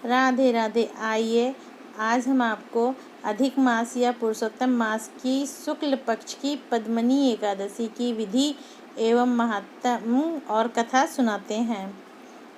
राधे राधे। आइए आज हम आपको अधिक मास या पुरुषोत्तम मास की शुक्ल पक्ष की पद्मनी एकादशी की विधि एवं महात्म्य और कथा सुनाते हैं।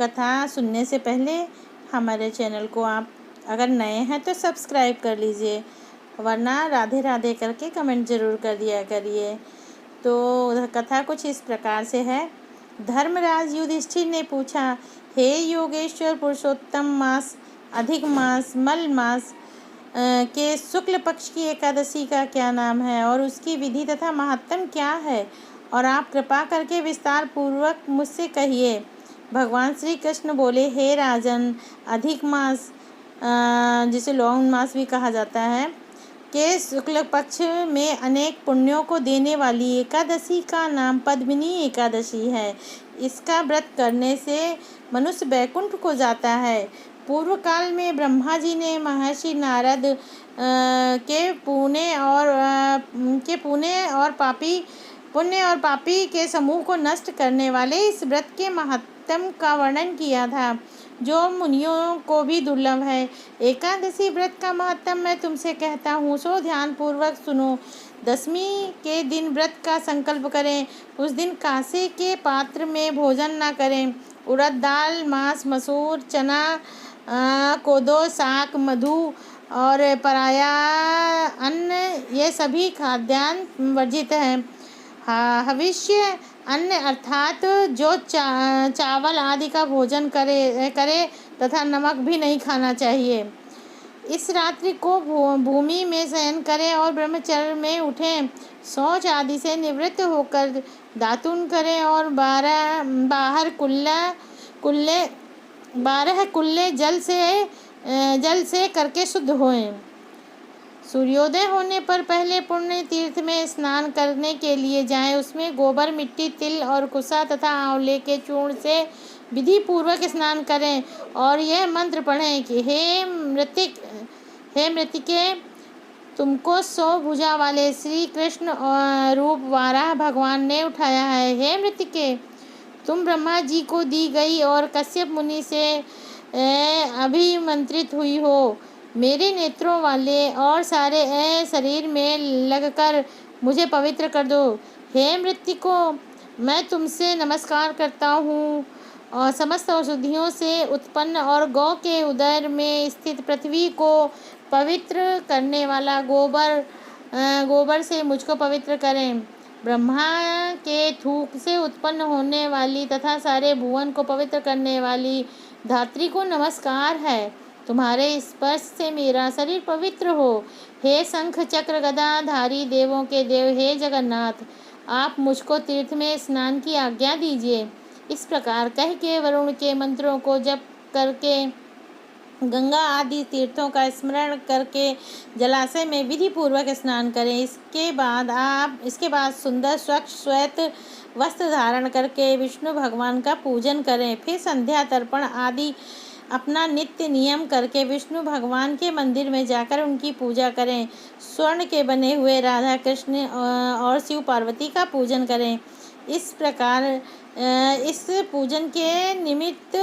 कथा सुनने से पहले हमारे चैनल को आप अगर नए हैं तो सब्सक्राइब कर लीजिए, वरना राधे राधे करके कमेंट ज़रूर कर दिया करिए। तो कथा कुछ इस प्रकार से है। धर्मराज युधिष्ठिर ने पूछा, हे योगेश्वर, पुरुषोत्तम मास, अधिक मास, मल मास के शुक्ल पक्ष की एकादशी का क्या नाम है और उसकी विधि तथा महात्म्य क्या है, और आप कृपा करके विस्तार पूर्वक मुझसे कहिए। भगवान श्री कृष्ण बोले, हे राजन, अधिक मास जिसे लौंग मास भी कहा जाता है के शुक्ल पक्ष में अनेक पुण्यों को देने वाली एकादशी का नाम पद्मिनी एकादशी है। इसका व्रत करने से मनुष्य बैकुंठ को जाता है। पूर्व काल में ब्रह्मा जी ने महर्षि नारद के पुण्य और पापी के समूह को नष्ट करने वाले इस व्रत के महत्तम का वर्णन किया था, जो मुनियों को भी दुर्लभ है। एकादशी व्रत का महत्तम मैं तुमसे कहता हूँ, सो ध्यान पूर्वक सुनो। दशमी के दिन व्रत का संकल्प करें। उस दिन कांसे के पात्र में भोजन न करें। उड़द दाल, मांस, मसूर, चना, कोदो, साग, मधु और पराया अन्न, ये सभी खाद्यान्न वर्जित हैं। हविष्य अन्न अर्थात जो चावल आदि का भोजन करे तथा नमक भी नहीं खाना चाहिए। इस रात्रि को भूमि में शयन करें और ब्रह्मचर्य में उठें। शौच आदि से निवृत्त होकर दातुन करें और 12 कुल्ले जल से करके शुद्ध होएं। सूर्योदय होने पर पहले पुण्य तीर्थ में स्नान करने के लिए जाएं। उसमें गोबर, मिट्टी, तिल और कुसा तथा आंवले के चूर्ण से विधि पूर्वक स्नान करें और यह मंत्र पढ़ें कि हे मृतिके, तुमको 100 भुजा वाले श्री कृष्ण रूप वाराह भगवान ने उठाया है। हे मृतिके, तुम ब्रह्मा जी को दी गई और कश्यप मुनि से अभिमंत्रित हुई हो। मेरे नेत्रों वाले और सारे शरीर में लगकर मुझे पवित्र कर दो। हे मृतिको, मैं तुमसे नमस्कार करता हूँ और समस्त औषधियों से उत्पन्न और गौ के उदर में स्थित पृथ्वी को पवित्र करने वाला गोबर से मुझको पवित्र करें। ब्रह्मा के थूक से उत्पन्न होने वाली तथा सारे भुवन को पवित्र करने वाली धात्री को नमस्कार है। तुम्हारे स्पर्श से मेरा शरीर पवित्र हो। हे शंख चक्र गदा धारी देवों के देव, हे जगन्नाथ, आप मुझको तीर्थ में स्नान की आज्ञा दीजिए। इस प्रकार कह के वरुण के मंत्रों को जप करके गंगा आदि तीर्थों का स्मरण करके जलाशय में विधि पूर्वक स्नान करें। इसके बाद सुंदर स्वच्छ श्वेत वस्त्र धारण करके विष्णु भगवान का पूजन करें। फिर संध्या तर्पण आदि अपना नित्य नियम करके विष्णु भगवान के मंदिर में जाकर उनकी पूजा करें। स्वर्ण के बने हुए राधा कृष्ण और शिव पार्वती का पूजन करें। इस प्रकार इस पूजन के निमित्त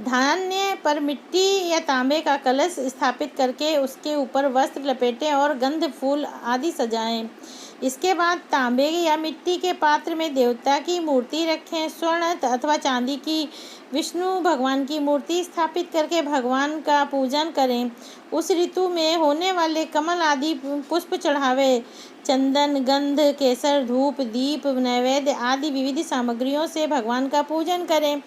धान्य पर मिट्टी या तांबे का कलश स्थापित करके उसके ऊपर वस्त्र लपेटें और गंध फूल आदि सजाएं। इसके बाद तांबे या मिट्टी के पात्र में देवता की मूर्ति रखें। स्वर्ण अथवा चांदी की विष्णु भगवान की मूर्ति स्थापित करके भगवान का पूजन करें। उस ऋतु में होने वाले कमल आदि पुष्प चढ़ावे। चंदन, गंध, केसर, धूप, दीप, नैवेद्य आदि विविध सामग्रियों से भगवान का पूजन करें।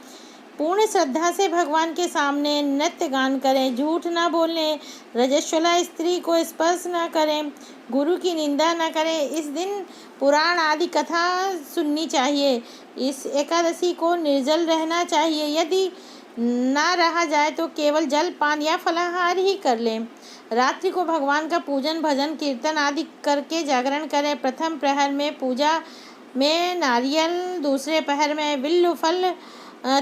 पूर्ण श्रद्धा से भगवान के सामने नृत्य गान करें। झूठ न बोलें। रजस्वला स्त्री को स्पर्श न करें। गुरु की निंदा न करें। इस दिन पुराण आदि कथा सुननी चाहिए। इस एकादशी को निर्जल रहना चाहिए। यदि ना रहा जाए तो केवल जल पान या फलाहार ही कर लें। रात्रि को भगवान का पूजन, भजन, कीर्तन आदि करके जागरण करें। प्रथम प्रहर में पूजा में नारियल, दूसरे प्रहर में बिल्व फल,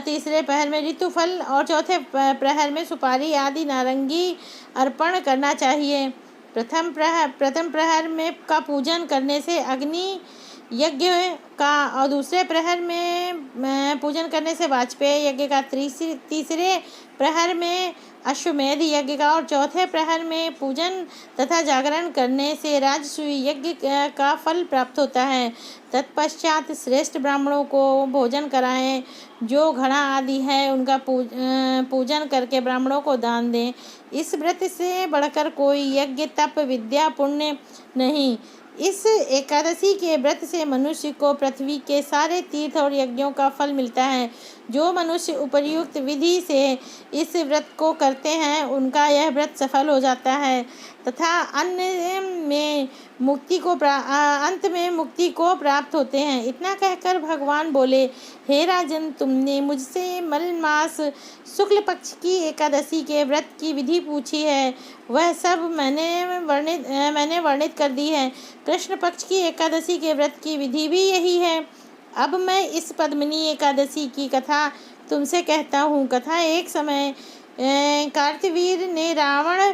तीसरे प्रहर में ऋतु फल और चौथे प्रहर में सुपारी आदि नारंगी अर्पण करना चाहिए। प्रथम प्रहर में का पूजन करने से अग्नि यज्ञ का और दूसरे प्रहर में पूजन करने से वाजपेय यज्ञ का, तीसरे प्रहर में अश्वमेध यज्ञ का और चौथे प्रहर में पूजन तथा जागरण करने से राजसूय यज्ञ का फल प्राप्त होता है। तत्पश्चात श्रेष्ठ ब्राह्मणों को भोजन कराएं। जो घड़ा आदि है उनका पूजन करके ब्राह्मणों को दान दें। इस व्रत से बढ़कर कोई यज्ञ तप विद्या पुण्य नहीं। इस एकादशी के व्रत से मनुष्य को पृथ्वी के सारे तीर्थ और यज्ञों का फल मिलता है। जो मनुष्य उपर्युक्त विधि से इस व्रत को करते हैं उनका यह व्रत सफल हो जाता है तथा अंत में मुक्ति को प्राप्त होते हैं। इतना कहकर भगवान बोले, हे राजन, तुमने मुझसे मलमास शुक्ल पक्ष की एकादशी के व्रत की विधि पूछी है, वह सब मैंने वर्णित कर दी है। कृष्ण पक्ष की एकादशी के व्रत की विधि भी यही है। अब मैं इस पद्मिनी एकादशी की कथा तुमसे कहता हूँ। कथा एक समय कार्तवीर ने रावण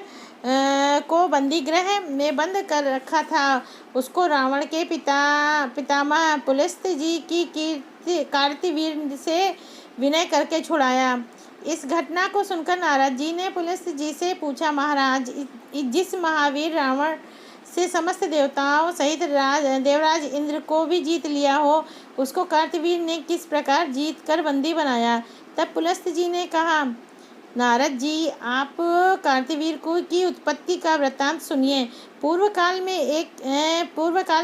को बंदीगृह में बंद कर रखा था। उसको रावण के पितामह पुलस्त जी की कीर्ति कार्तवीर से विनय करके छुड़ाया। इस घटना को सुनकर नारद जी ने पुलस्त जी से पूछा, महाराज, जिस महावीर रावण से समस्त देवताओं सहित देवराज इंद्र को भी जीत लिया हो, उसको कार्तवीर ने किस प्रकार जीत कर बंदी बनाया? तब पुलस्त जी ने कहा, नारद जी, आप कार्तवीर की उत्पत्ति का वृत्तांत सुनिए। पूर्व काल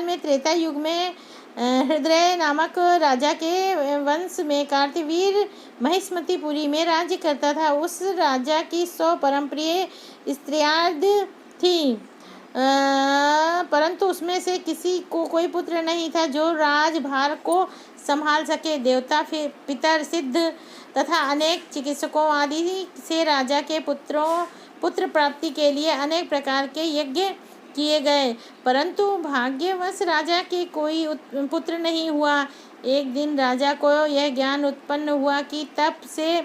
में त्रेता युग में हृदय नामक राजा के वंश में कार्तवीर महिष्मतिपुरी में राज्य करता था। उस राजा की 100 परमप्रिय स्त्रियाँ थीं, परंतु उसमें से किसी को कोई पुत्र नहीं था जो राजभार को संभाल सके। देवता, पितर, सिद्ध तथा अनेक चिकित्सकों आदि से राजा के पुत्र प्राप्ति के लिए अनेक प्रकार के यज्ञ किए गए, परंतु भाग्यवश राजा के कोई पुत्र नहीं हुआ। एक दिन राजा को यह ज्ञान उत्पन्न हुआ कि तप से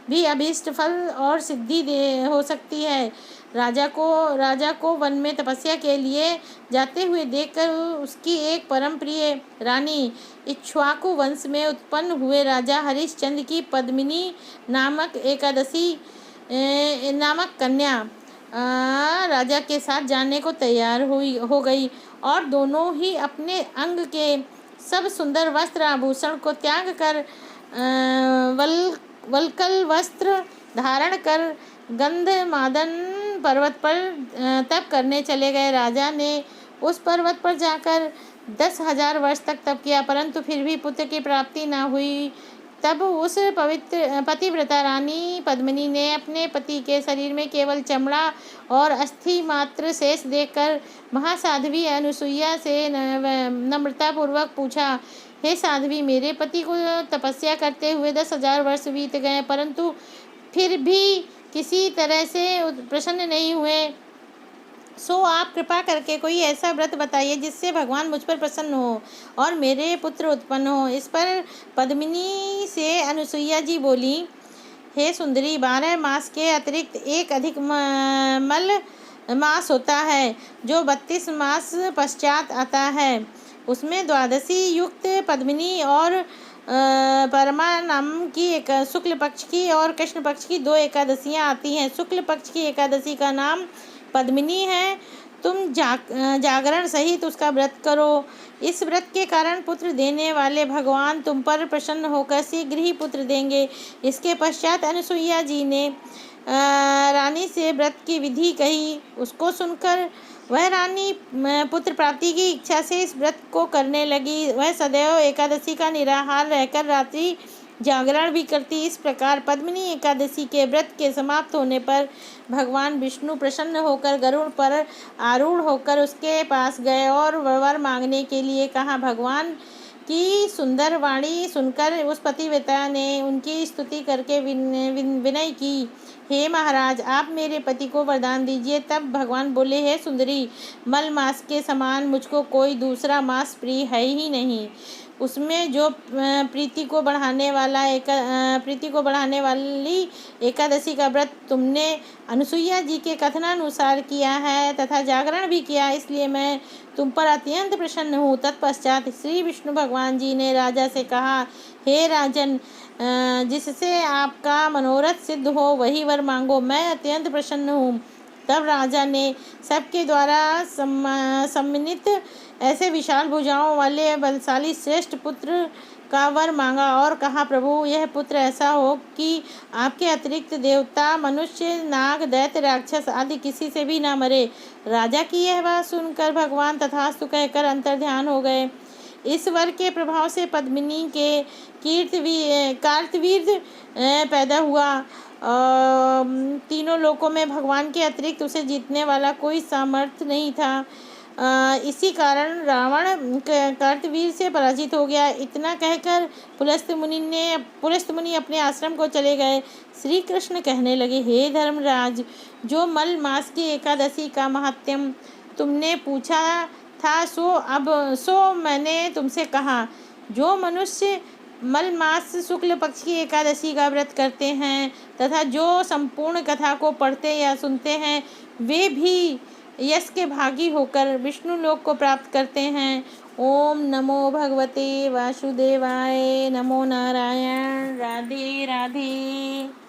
भी अभीष्ट फल और सिद्धि हो सकती है। राजा को वन में तपस्या के लिए जाते हुए देखकर उसकी एक परम प्रिय रानी इक्ष्वाकु वंश में उत्पन्न हुए राजा हरिश्चंद्र की पद्मिनी नामक कन्या राजा के साथ जाने को तैयार हो गई और दोनों ही अपने अंग के सब सुंदर वस्त्र आभूषण को त्याग कर वल्कल वस्त्र धारण कर गंधमादन पर्वत पर तप करने चले गए। राजा ने उस पर्वत पर जाकर 10,000 वर्ष तक तप किया, परंतु फिर भी पुत्र की प्राप्ति न हुई। तब उस पतिव्रता रानी पद्मिनी ने अपने पति के शरीर में केवल चमड़ा और अस्थि मात्र शेष देखकर महासाध्वी अनुसुईया से नम्रतापूर्वक पूछा, हे साध्वी, मेरे पति को तपस्या करते हुए 10,000 वर्ष बीत गए, परंतु फिर भी किसी तरह से प्रसन्न नहीं हुए। सो आप कृपा करके कोई ऐसा व्रत बताइए जिससे भगवान मुझ पर प्रसन्न हो और मेरे पुत्र उत्पन्न हो। इस पर पद्मिनी से अनुसुईया जी बोली, हे सुंदरी, 12 मास के अतिरिक्त एक अधिक मल मास होता है जो 32 मास पश्चात आता है। उसमें द्वादशी युक्त पद्मिनी और परमा नाम की एक शुक्ल पक्ष की और कृष्ण पक्ष की 2 एकादशियाँ आती हैं। शुक्ल पक्ष की एकादशी का नाम पद्मिनी है। तुम जागरण सहित उसका व्रत करो। इस व्रत के कारण पुत्र देने वाले भगवान तुम पर प्रसन्न होकर शीघ्र ही पुत्र देंगे। इसके पश्चात अनुसुईया जी ने रानी से व्रत की विधि कही। उसको सुनकर वह रानी पुत्र प्राप्ति की इच्छा से इस व्रत को करने लगी। वह सदैव एकादशी का निराहार रहकर रात्रि जागरण भी करती। इस प्रकार पद्मिनी एकादशी के व्रत के समाप्त होने पर भगवान विष्णु प्रसन्न होकर गरुड़ पर आरूढ़ होकर उसके पास गए और वर मांगने के लिए कहा। भगवान की सुंदर वाणी सुनकर उस पतिव्रता ने उनकी स्तुति करके विनय की, हे महाराज, आप मेरे पति को वरदान दीजिए। तब भगवान बोले, हे सुंदरी, मल मास के समान मुझको कोई दूसरा मास प्रिय है ही नहीं। उसमें जो प्रीति को बढ़ाने वाली एकादशी का व्रत तुमने अनुसुईया जी के कथनानुसार किया है तथा जागरण भी किया, इसलिए मैं तुम पर अत्यंत प्रसन्न हूँ। तत्पश्चात श्री विष्णु भगवान जी ने राजा से कहा, हे राजन, जिससे आपका मनोरथ सिद्ध हो वही वर मांगो, मैं अत्यंत प्रसन्न हूँ। तब राजा ने सबके द्वारा सम्मानित ऐसे विशाल भुजाओं वाले बलशाली श्रेष्ठ पुत्र का वर मांगा और कहा, प्रभु, यह पुत्र ऐसा हो कि आपके अतिरिक्त देवता, मनुष्य, नाग, दैत्य, राक्षस आदि किसी से भी ना मरे। राजा की यह बात सुनकर भगवान तथास्तु कहकर अंतर्ध्यान हो गए। इस वर के प्रभाव से पद्मिनी के कार्तवीर्य पैदा हुआ। तीनों लोकों में भगवान के अतिरिक्त उसे जीतने वाला कोई सामर्थ्य नहीं था। इसी कारण रावण कार्तवीर्य से पराजित हो गया। इतना कहकर पुलस्त मुनि अपने आश्रम को चले गए। श्री कृष्ण कहने लगे, हे धर्मराज, जो मल मास की एकादशी का महात्म्य तुमने पूछा था सो मैंने तुमसे कहा। जो मनुष्य मल मास शुक्ल पक्ष की एकादशी का व्रत करते हैं तथा जो संपूर्ण कथा को पढ़ते या सुनते हैं, वे भी यश के भागी होकर विष्णु लोक को प्राप्त करते हैं। ओम नमो भगवते वासुदेवाय, नमो नारायण, राधे राधे।